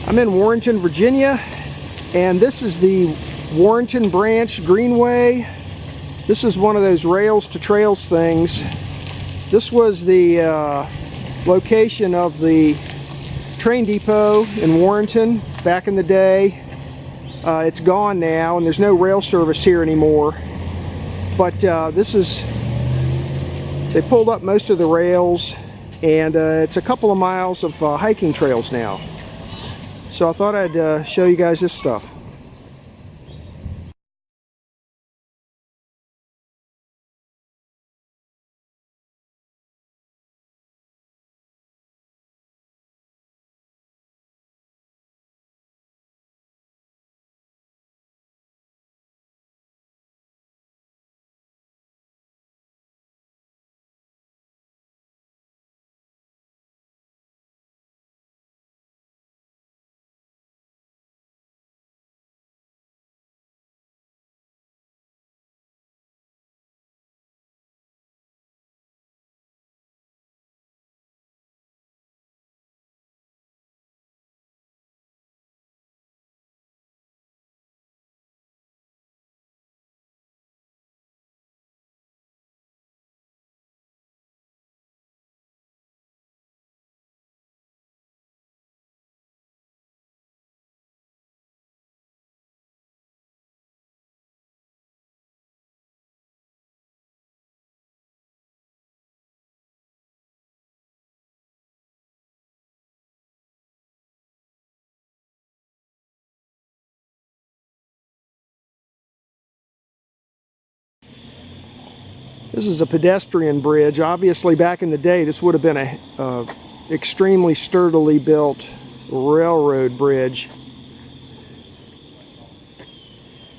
I'm in Warrenton, Virginia, and this is the Warrenton Branch Greenway. This is one of those rails to trails things. This was the location of the train depot in Warrenton back in the day. It's gone now, and there's no rail service here anymore. But they pulled up most of the rails, and it's a couple of miles of hiking trails now. So I thought I'd show you guys this stuff. This is a pedestrian bridge. Obviously, back in the day, this would have been a extremely sturdily built railroad bridge,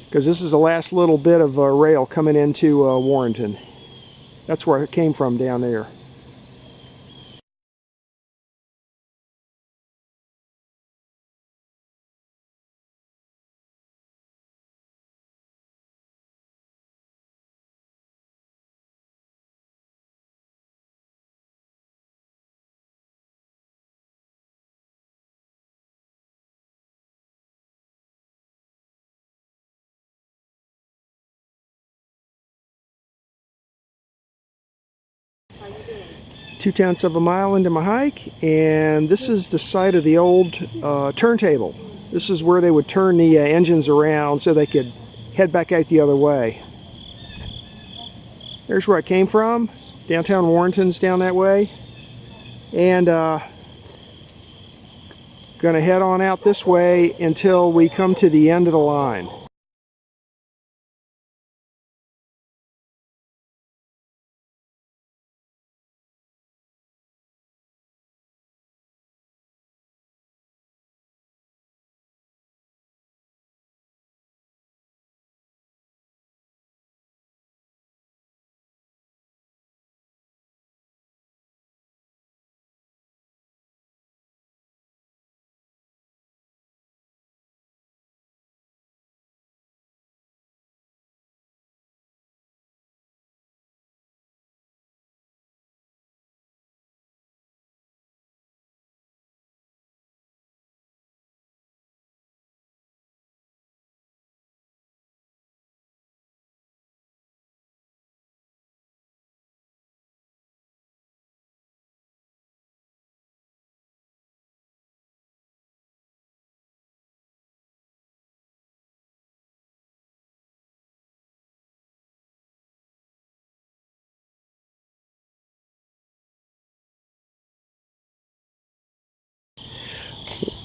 because this is the last little bit of rail coming into Warrenton. That's where it came from down there. How you doing? 2/10 of a mile into my hike, and this is the site of the old turntable. This is where they would turn the engines around so they could head back out the other way. There's where I came from. Downtown Warrenton's down that way, and gonna head on out this way until we come to the end of the line.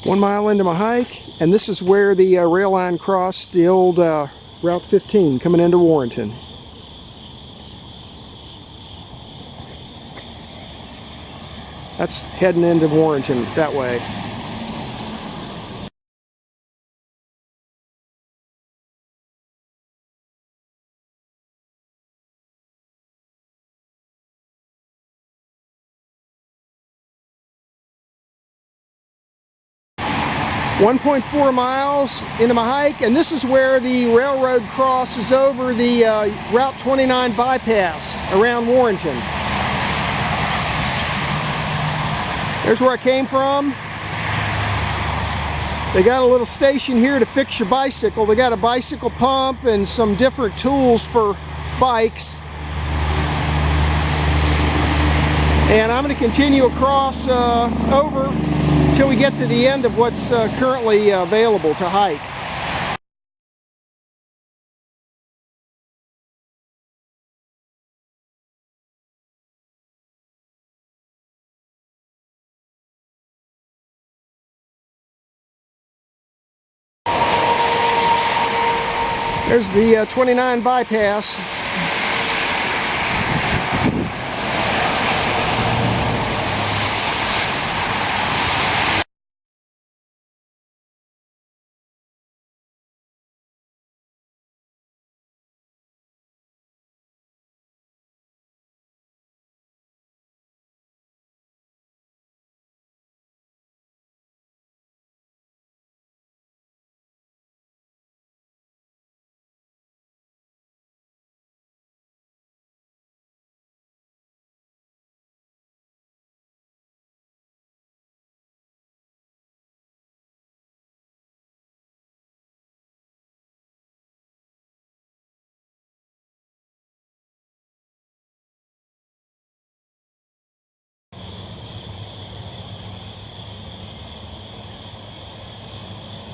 One mile into my hike, and this is where the rail line crossed the old Route 15 coming into Warrenton. That's heading into Warrenton that way. .4 miles into my hike, and this is where the railroad crosses over the Route 29 bypass around Warrenton. There's where I came from. They got a little station here to fix your bicycle. They got a bicycle pump and some different tools for bikes. And I'm going to continue across over till we get to the end of what's currently available to hike. There's the 29 bypass.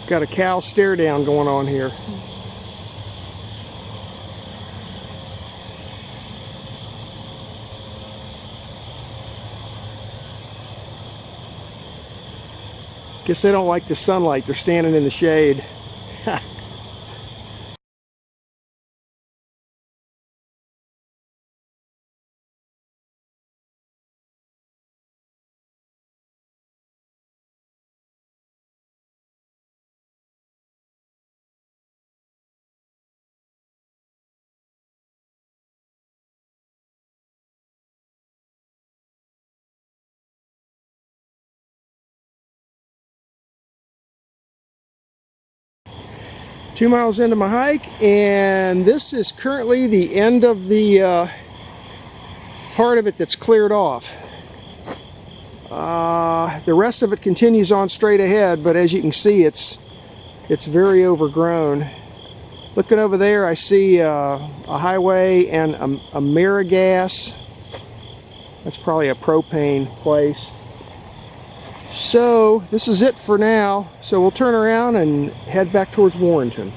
Got a cow stare down going on here. Guess they don't like the sunlight. They're standing in the shade. Two miles into my hike, and this is currently the end of the part of it that's cleared off. The rest of it continues on straight ahead, but as you can see, it's very overgrown. Looking over there, I see a highway and a Marigas. That's probably a propane place. So this is it for now. So we'll turn around and head back towards Warrenton.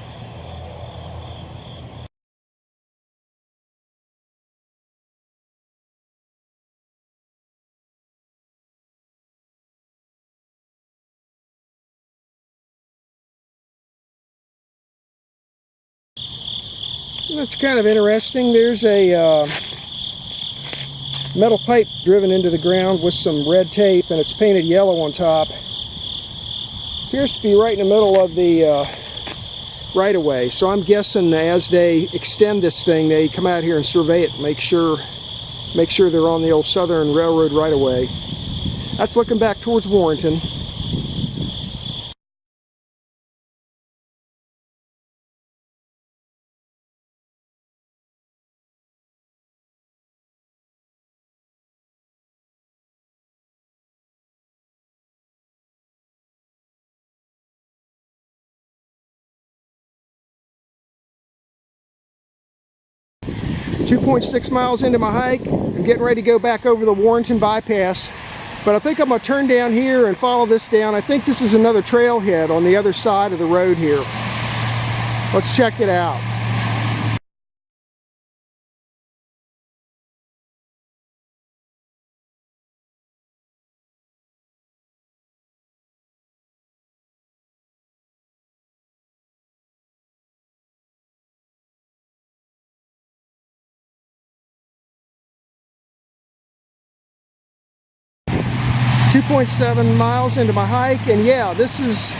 That's kind of interesting. There's a metal pipe driven into the ground with some red tape, and it's painted yellow on top. Appears to be right in the middle of the right-of-way. So I'm guessing as they extend this thing, they come out here and survey it, make sure they're on the old Southern Railroad right-of-way. That's looking back towards Warrenton. .6 miles into my hike. I'm getting ready to go back over the Warrenton bypass, but I think I'm going to turn down here and follow this down. I think this is another trailhead on the other side of the road here. Let's check it out. .7 miles into my hike, and yeah, this is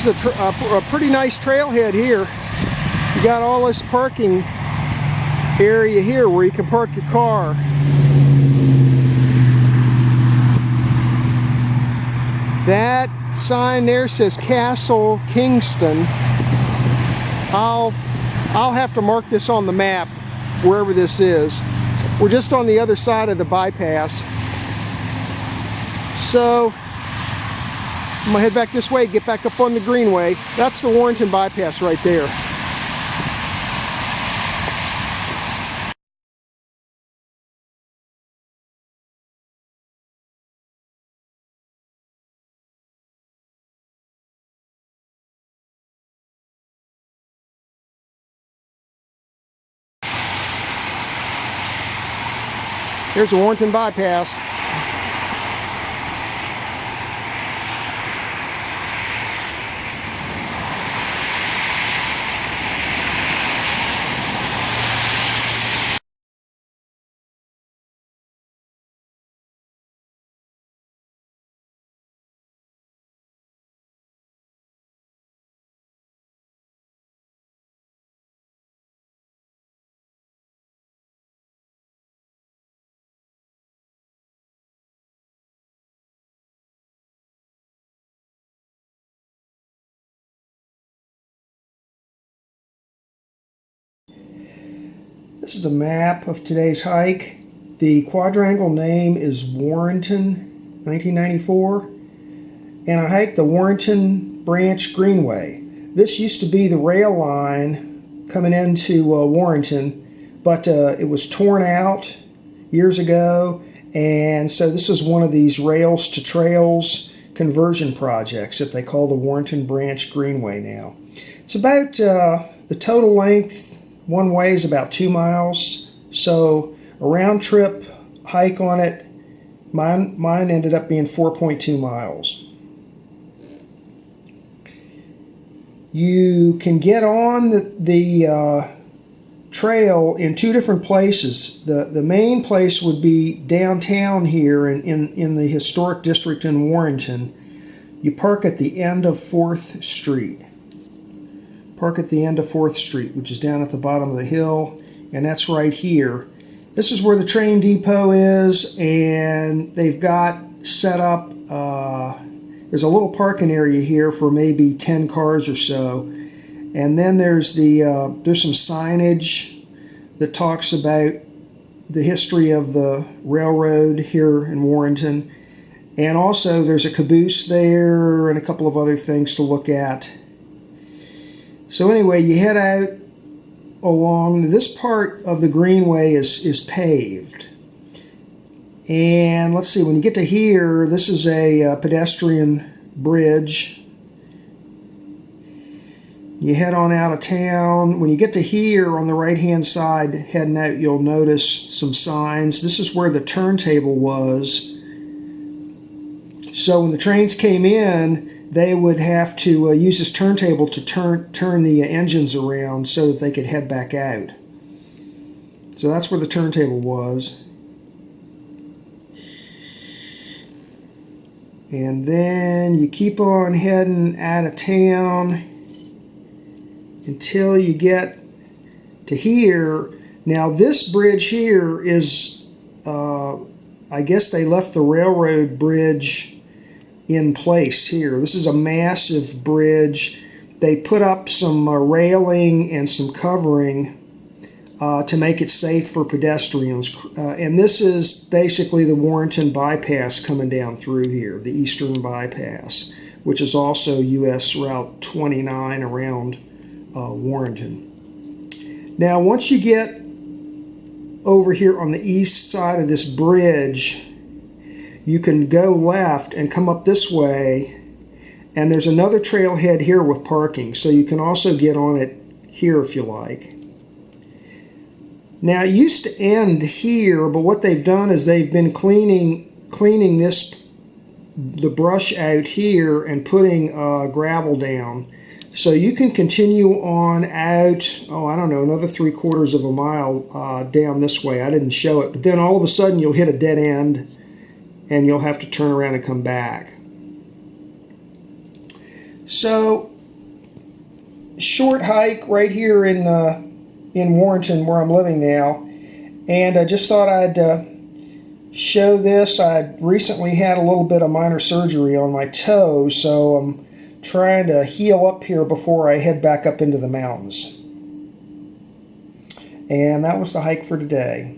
a pretty nice trailhead here. You got all this parking area here where you can park your car. That sign there says Castle Kingston. I'll have to mark this on the map wherever this is. We're just on the other side of the bypass. So I'm gonna head back this way, get back up on the Greenway. That's the Warrenton bypass right there. Here's the Warrenton bypass. This is a map of today's hike. The quadrangle name is Warrenton 1994, and I hiked the Warrenton Branch Greenway. This used to be the rail line coming into Warrenton, but it was torn out years ago, and so this is one of these rails to trails conversion projects that they call the Warrenton Branch Greenway now. It's about the total length one way is about 2 miles, so a round trip hike on it, mine ended up being 4.2 miles. You can get on the trail in 2 different places. The main place would be downtown here in the historic district in Warrenton. You park at the end of 4th Street. Park at the end of 4th Street, which is down at the bottom of the hill, and that's right here. This is where the train depot is, and they've got set up, there's a little parking area here for maybe 10 cars or so, and then there's some signage that talks about the history of the railroad here in Warrenton, and also there's a caboose there and a couple of other things to look at. So anyway, you head out along. This part of the Greenway is paved. And let's see, when you get to here, this is a pedestrian bridge. You head on out of town. When you get to here on the right-hand side, heading out, you'll notice some signs. This is where the turntable was. So when the trains came in, they would have to use this turntable to turn the engines around so that they could head back out. So that's where the turntable was. And then you keep on heading out of town until you get to here. Now this bridge here is, I guess they left the railroad bridge in place here. This is a massive bridge. They put up some railing and some covering to make it safe for pedestrians. And this is basically the Warrenton bypass coming down through here, the eastern bypass, which is also US Route 29 around Warrenton. Now once you get over here on the east side of this bridge, you can go left and come up this way, and there's another trailhead here with parking, so you can also get on it here if you like. Now it used to end here, but what they've done is they've been cleaning the brush out here and putting gravel down. So you can continue on out, I don't know, another 3/4 of a mile down this way. I didn't show it, but then all of a sudden you'll hit a dead end and you'll have to turn around and come back. So, short hike right here in Warrenton, where I'm living now, and I just thought I'd show this. I recently had a little bit of minor surgery on my toe, so I'm trying to heal up here before I head back up into the mountains. And that was the hike for today.